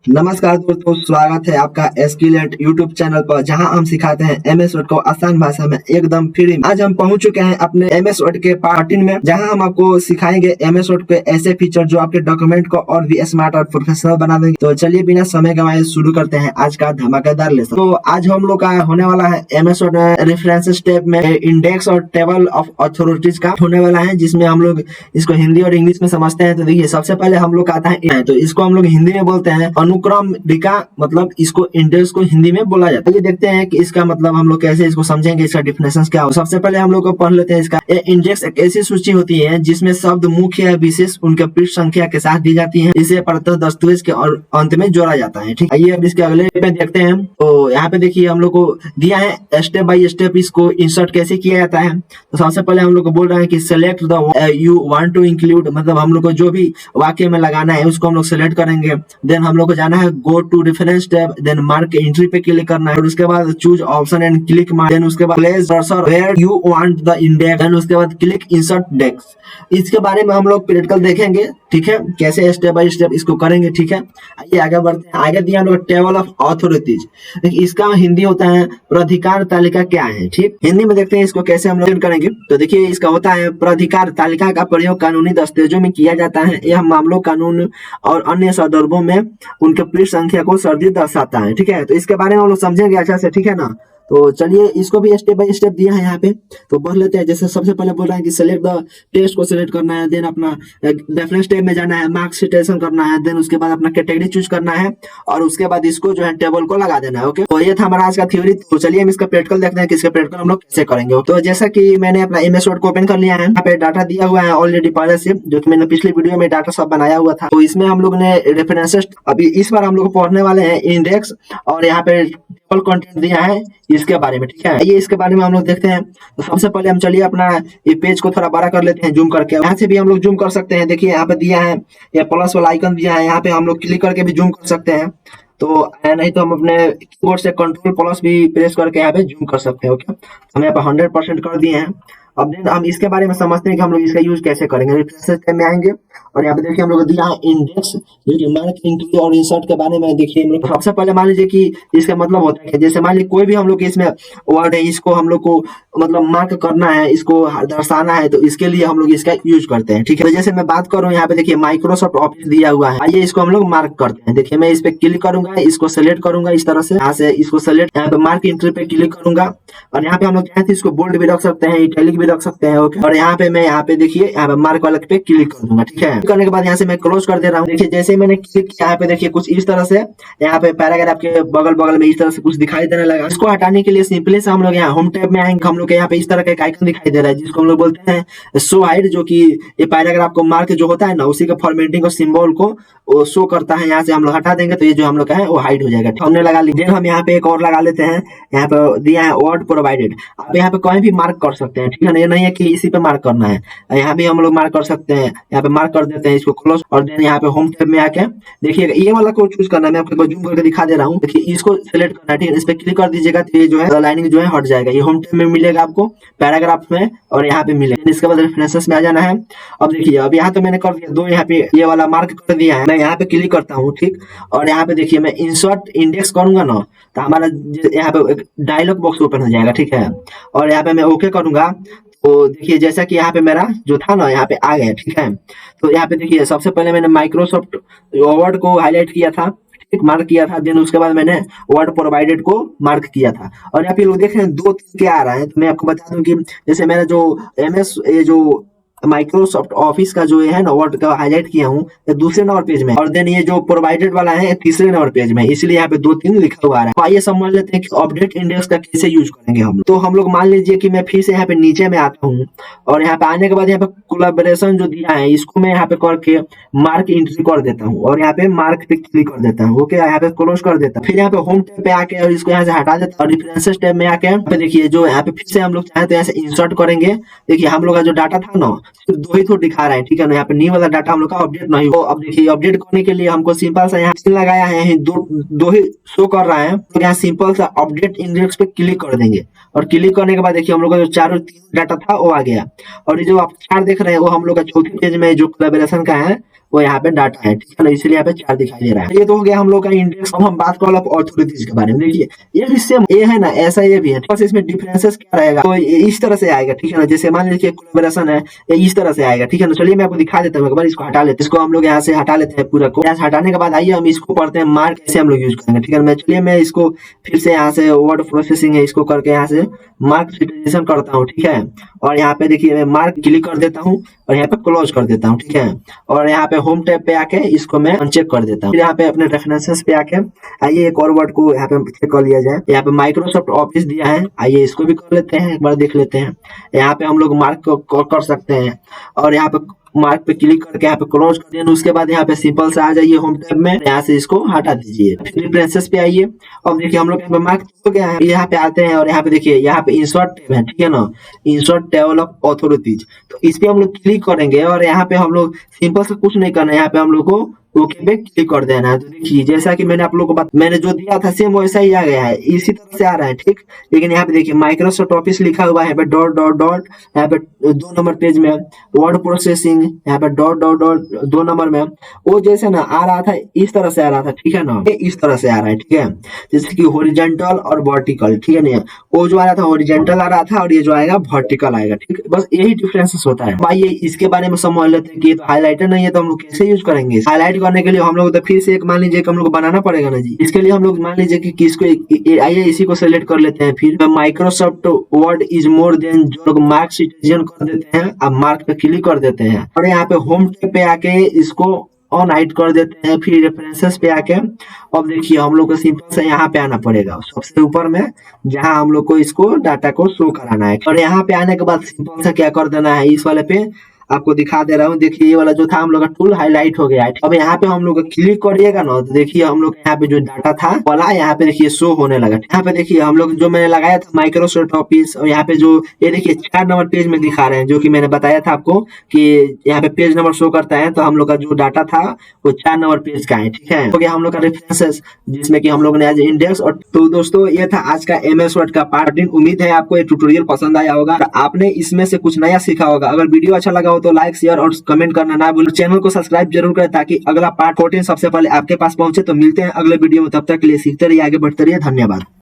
नमस्कार दोस्तों, स्वागत है आपका एस्किलेंट यूट्यूब चैनल पर, जहां हम सिखाते हैं एमएस वर्ड को आसान भाषा में एकदम फ्री में। आज हम पहुंच चुके हैं अपने एमएस वर्ड के पार्ट 3 में, जहां हम आपको सिखाएंगे एमएस वर्ड के ऐसे फीचर जो आपके डॉक्यूमेंट को और भी स्मार्ट और प्रोफेशनल बना देंगे। तो चलिए बिना समय गंवाए शुरू करते हैं आज का धमाकेदार लेसन। तो आज हम लोग का होने वाला है एमएस वर्ड रेफरेंस टैब में इंडेक्स और टेबल ऑफ अथॉरिटीज का होने वाला है, जिसमें हम लोग इसको हिंदी और इंग्लिश में समझते हैं। तो देखिए, सबसे पहले हम लोग का आता है, तो इसको हम लोग हिंदी में बोलते हैं अनुक्रम रेखा, मतलब इसको इंडेक्स को हिंदी में बोला जाता है। ये देखते हैं कि इसका मतलब हम लोग कैसे इसको समझेंगे, इसका डिफिनेशन क्या हो। सबसे पहले हम लोग को पढ़ लेते हैं इसका। इंडेक्स एक ऐसी सूची होती है जिसमें शब्द मुख्य या विशेष उनके पृष्ठ संख्या के साथ दी जाती है। इसे प्रत्येक दस्तावेज के और अंत में जोड़ा जाता है। ठीक, आइए अब इसके अगले पे देखते हैं। तो यहाँ पे देखिए हम लोग को दिया है स्टेप बाय स्टेप इसको इंसर्ट कैसे किया जाता है। तो सबसे पहले हम लोग को बोल रहे हैं कि select the you want to include, मतलब हम लोग को जो भी वाक्य में लगाना है उसको हम लोग सिलेक्ट करेंगे। देन हम लोग को जाना है go to reference tab, then mark entry पे क्लिक करना है और उसके बाद choose option and click mark, then उसके बाद place cursor where you want the index, then उसके बाद क्लिक इंसर्ट डेक्स। इसके बारे में हम लोग प्रैक्टिकल देखेंगे, ठीक है, कैसे स्टेप बाय स्टेप इसको करेंगे। ठीक है, आइए आगे बढ़ते हैं। आगे दिया हम लोग टेबल ऑफ अथॉरिटीज। देखिए इसका हिंदी होता है प्राधिकार तालिका क्या है। ठीक, हिंदी में देखते हैं इसको कैसे हम लोग करेंगे। तो देखिए इसका होता है प्राधिकार तालिका का प्रयोग कानूनी दस्तावेजों में किया जाता है। यह मामलों, कानून और अन्य संदर्भों में उनके पृष्ठ संख्या को सर्दी दर्शाता है। ठीक है, तो इसके बारे में हम लोग समझेंगे अच्छा से, ठीक है ना। तो चलिए इसको भी स्टेप बाय स्टेप दिया है यहाँ पे, तो पढ़ लेते हैं। जैसे सबसे पहले बोल रहा है कि सिलेक्ट द टेस्ट को सिलेक्ट करना है, देन अपना रेफरेंस टैब में जाना है, मार्क्स सिलेक्शन करना है, देन उसके बाद अपना कैटेगरी चूज करना है और उसके बाद इसको जो है टेबल को लगा देना है। ओके, तो ये था हमारा आज का थ्योरी। तो चलिए हम इसका प्रैक्टिकल देखते हैं कि इसका प्रैक्टिकल हम लोग कैसे करेंगे। तो जैसा कि मैंने अपना एमएस वर्ड को ओपन कर लिया है, यहाँ पे डाटा दिया हुआ है ऑलरेडी पहले से, जो कि मैंने पिछली वीडियो में डाटा सब बनाया हुआ था। तो इसमें हम लोग ने रेफरेंसेस, अभी इस बार हम लोग पढ़ने वाले हैं इंडेक्स और यहाँ पे टेबल कंटेंट दिया है इसके बारे में। ठीक है, ये इसके बारे में हम लोग देखते हैं। तो सबसे पहले हम चलिए अपना ये पेज को थोड़ा बड़ा कर लेते हैं, जूम करके। यहाँ से भी हम लोग जूम कर सकते हैं। देखिए यहाँ पे दिया है, ये प्लस वाला आइकन दिया है, यहाँ पे हम लोग क्लिक करके भी जूम कर सकते हैं। तो नहीं तो हम अपने कीबोर्ड से कंट्रोल प्लस भी प्रेस करके यहाँ पे जूम कर सकते हैं। ओके, हम यहाँ पे 100% कर दिए हैं। अब देन हम इसके बारे में समझते हैं कि हम लोग इसका यूज कैसे करेंगे। रेफरेंस टैब में आएंगे और यहाँ पे देखिए हम लोग दिया है इंडेक्स, मार्क एंट्री और इंसर्ट के बारे में। देखिए हम लोग सबसे पहले मान लीजिए कि इसका मतलब होता है कि जैसे मान लीजिए कोई भी हम लोग इसमें वर्ड है, इसको हम लोग को मतलब मार्क करना है, इसको दर्शाना है, तो इसके लिए हम लोग इसका यूज करते हैं। ठीक है, तो जैसे मैं बात करूँ यहाँ पे देखिए माइक्रोसॉफ्ट ऑफिस दिया हुआ है, आइए इसको हम लोग मार्क करते हैं। देखिए मैं इस पे क्लिक करूंगा, इसको सेलेक्ट करूंगा इस तरह से, यहाँ से इसको सेलेक्ट, यहाँ पे मार्क एंट्री पे क्लिक करूंगा और यहाँ पे हम लोग चाहे तो इसको बोल्ड भी रख सकते हैं, इटैलिक भी रख सकते हैं। ओके, और यहाँ पे मैं यहाँ पे देखिए यहाँ पे मार्क वाले पे क्लिक कर दूंगा। ठीक है, करने के बाद यहाँ से मैं क्लोज कर दे रहा हूँ। देखिए जैसे मैंने क्लिक किया, यहाँ पे देखिए कुछ इस तरह से यहाँ पे पैराग्राफ के बगल बगल में इस तरह से कुछ दिखाई देने लगा। इसको हटाने के लिए सिंपली से हम लोग यहाँ होम टैब में आएंगे। हम लोग यहाँ पे इस तरह का एक आइकन दिखाई दे रहा है जिसको हम लोग बोलते हैं शो हाइड, जो कि ये पैराग्राफ को मार्क जो होता है ना, उसी का फॉर्मेटिंग और सिंबल को वो शो करता है। यहाँ से हम लोग हटा देंगे तो ये जो हम लोग का है वो हाइड हो जाएगा। हमने लगा ली। हम यहाँ पे एक और लगा लेते हैं, यहाँ पे दिया है वर्ड प्रोवाइडेड। आप यहाँ पे कहीं भी मार्क कर सकते हैं। ठीक है ना, ये नहीं है कि इसी पे मार्क करना है, यहाँ भी हम लोग मार्क कर सकते हैं। यहाँ पे मार्क कर देते हैं, इसको क्लोज, और देन यहाँ पे होम टैब में आके देखिएगा ये वाला को चूज करना है। मैं आपको जूम करके दिखा दे रहा हूँ। देखिए इसको सिलेक्ट करना है, ठीक है, इस पे क्लिक कर दीजिएगा तो ये जो है लाइनिंग जो है हट जाएगा। ये होम टैब में मिलेगा आपको, पैराग्राफ में और यहाँ पे मिलेगा। इसके बाद रेफरेंसेस में आ जाना है। अब देखिए अब यहाँ तो मैंने कर दिया दो, यहाँ पे ये वाला मार्क कर दिया है। मैं यहाँ पे क्लिक करता हूँ, ठीक, और यहाँ पे देखिए मैं इंसर्ट इंडेक्स करूंगा ना, तो हमारा यहाँ पे डायलॉग बॉक्स ओपन हो जाएगा। ठीक है, और यहाँ पे मैं ओके करूंगा तो देखिए जैसा कि यहाँ पे मेरा जो था ना यहाँ पे आ गया। ठीक है, तो यहाँ पे देखिए सबसे पहले मैंने माइक्रोसॉफ्ट वर्ड को हाईलाइट किया था, ठीक, मार्क किया था। देन उसके बाद मैंने वर्ड प्रोवाइडेड को मार्क किया था। और यहाँ पे लोग देख रहे हैं दो क्या आ रहा है, तो मैं आपको बता दूं कि जैसे मेरा जो एमएस ये जो माइक्रोसॉफ्ट ऑफिस का जो है ना वर्ड का हाईलाइट किया हूँ दूसरे नंबर पेज में, और देन ये जो प्रोवाइडेड वाला है तीसरे नंबर पेज में, इसलिए यहाँ पे 2-3 लिखा हुआ है। तो आइए समझ लेते हैं कि अपडेट इंडेक्स का कैसे यूज करेंगे हम। तो हम लोग मान लीजिए कि मैं फिर से यहाँ पे नीचे में आता हूँ और यहाँ पे आने के बाद यहाँ पे कोलैबोरेशन जो दिया है इसको मैं यहाँ पे करके मार्क एंट्री कर देता हूँ और यहाँ पे मार्क पे क्लिक कर देता हूँ। ओके, यहाँ पे क्लोज कर देता हूँ। फिर यहाँ पे होम टैब पे आके और इसको यहाँ से हटा देता हूँ। रेफरेंसेस टैब में आके यहाँ पे देखिए जो यहाँ पे फिर से हम लोग चाहे तो यहाँ से इंसर्ट करेंगे। देखिए हम लोग का जो डाटा था ना सिर्फ 2 ही तो दिखा रहा है। ठीक है ना, यहाँ पे न्यू वाला डाटा हम लोग का अपडेट नहीं हो। अब देखिए अपडेट करने के लिए हमको सिंपल सा यहाँ लगाया है, दो ही शो कर रहा है, तो यहाँ सिंपल सा अपडेट इंडेक्स पे क्लिक कर देंगे और क्लिक करने के बाद देखिए हम लोग का जो चारों 3 डाटा था वो आ गया। और ये जो आप चार देख रहे हैं वो हम लोग का चौथे पेज में जो कोलैबोरेशन का है वो यहाँ पे डाटा है, ठीक है ना, इसलिए यहाँ पे 4 दिखाई दे रहा है। ये तो हो गया हम लोग का इंडेक्स। अब हम बात कर ऑथोरिटीज के बारे में। देखिए ये भी सेम ए है ना, ऐसा ये भी है, बस इसमें डिफरेंसेस क्या रहेगा, तो ये इस तरह से आएगा, ठीक है ना। जैसे मान लीजिए कोलैबोरेशन है, ये इस तरह से आएगा, ठीक है ना। चलिए मैं आपको दिखा देता हूँ, एक बार इसको हटा लेते हैं। इसको हम लोग यहाँ से हटा लेते हैं पूरा को। यहाँ से हटाने के बाद आइए हम इसको पढ़ते हैं, मार्क कैसे हम लोग यूज करेंगे, ठीक है ना। चलिए मैं इसको फिर से यहाँ से वर्ड प्रोसेसिंग है, इसको करके यहाँ से मार्क सिटीजन करता हूँ, ठीक है। और यहाँ पे देखिए मैं मार्क क्लिक कर देता हूँ और यहाँ पे क्लोज कर देता हूँ, ठीक है। और यहाँ पे होम टैब पे आके इसको मैं अनचेक कर देता हूँ। फिर यहाँ पे अपने रेफरेंसेस पे आके आइए एक और वर्ड को यहाँ पे चेक कर लिया जाए। यहाँ पे माइक्रोसॉफ्ट ऑफिस दिया है, आइए इसको भी कर लेते हैं, एक बार देख लेते हैं। यहाँ पे हम लोग मार्क कर सकते हैं और यहाँ पे मार्क पे क्लिक करके यहाँ पे क्लोज कर देना। उसके बाद यहाँ पे सिंपल से आ जाइए होम टैब में, यहाँ से इसको हटा दीजिए। फिर प्रिफरेंसेस पे आइए। अब देखिए हम लोग यहाँ पे मार्क हो गया है, यहाँ पे आते हैं और यहाँ पे देखिए यहाँ पे इंसर्ट टैब है, ठीक है ना, इंसर्ट टेबल ऑफ अथॉरिटीज। तो इस पे हम लोग क्लिक करेंगे और यहाँ पे हम लोग सिंपल से कुछ नहीं करना है, यहाँ पे हम लोग को ओके पे क्लिक कर देना है। तो देखिए जैसा कि मैंने आप लोगों को मैंने जो दिया था सेम वैसा ही आ गया है, इसी तरह से आ रहा है, ठीक। लेकिन यहाँ पे देखिए माइक्रोसॉफ्ट ऑफिस लिखा हुआ है, यहाँ पे डॉट डॉट डॉट, यहाँ पे 2 नंबर पेज में वर्ड प्रोसेसिंग, यहाँ पे डॉट डॉट डॉट 2 नंबर में, वो जैसे ना आ रहा था इस तरह से आ रहा था, ठीक है ना, ये इस तरह से आ रहा है, ठीक है। जैसे कि हॉरिजॉन्टल और वर्टिकल, ठीक है ना, वो जो आ रहा था हॉरिजॉन्टल आ रहा था और ये जो आएगा वर्टिकल आएगा, ठीक है। बस यही डिफरेंसेस होता है। आइए इसके बारे में समझ लेते हैं कि ये तो हाईलाइटर नहीं है, तो हम लोग कैसे यूज करेंगे। हाईलाइट करने के लिए हम लोग तो फिर से एक मान लीजिए कि हम लोग को बनाना पड़ेगा ना जी। इसके लिए हम लोग मान लीजिए कि किसको आइए इसी को सेलेक्ट कर लेते हैं। फिर Microsoft word is more than, जो लोग मार्क सिटीजन कर देते हैं, अब मार्क पे क्लिक कर देते हैं और यहाँ पे होम टैब पे आके इसको ऑन हाइड कर देते हैं। फिर रेफरेंसेस पे आके अब देखिए हम लोग को सिंपल से यहाँ पे आना पड़ेगा सबसे ऊपर में, जहाँ हम लोग को इसको डाटा को शो कराना है। और यहाँ पे आने के बाद सिंपल से क्या कर देना है, इस वाले पे आपको दिखा दे रहा हूँ। देखिए ये वाला जो था हम लोग का टूल हाईलाइट हो गया है। अब यहाँ पे हम लोग क्लिक करिएगा ना, तो देखिए हम लोग यहाँ पे जो डाटा था वाला यहाँ पे देखिए शो होने लगा। यहाँ पे देखिए हम लोग जो मैंने लगाया था माइक्रोसॉफ्ट ऑफिस, और यहाँ पे जो ये देखिए 4 नंबर पेज में दिखा रहे हैं, जो कि मैंने बताया था आपको कि यहाँ पे पेज नंबर शो करता है। तो हम लोग का जो डाटा था वो 4 नंबर पेज का है, ठीक है। हो गया हम लोग का रेफरेंसेस, जिसमें कि हम लोग ने आज इंडेक्स। और तो दोस्तों ये था आज का MS वर्ड का पार्ट 13। उम्मीद है आपको ये ट्यूटोरियल पसंद आया होगा, आपने इसमें से कुछ नया सीखा होगा। अगर वीडियो अच्छा लगा हो तो लाइक शेयर और कमेंट करना ना भूलें। चैनल को सब्सक्राइब जरूर करें ताकि अगला पार्ट 14 सबसे पहले आपके पास पहुंचे। तो मिलते हैं अगले वीडियो में, तब तक के लिए सीखते रहिए, आगे बढ़ते रहिए। धन्यवाद।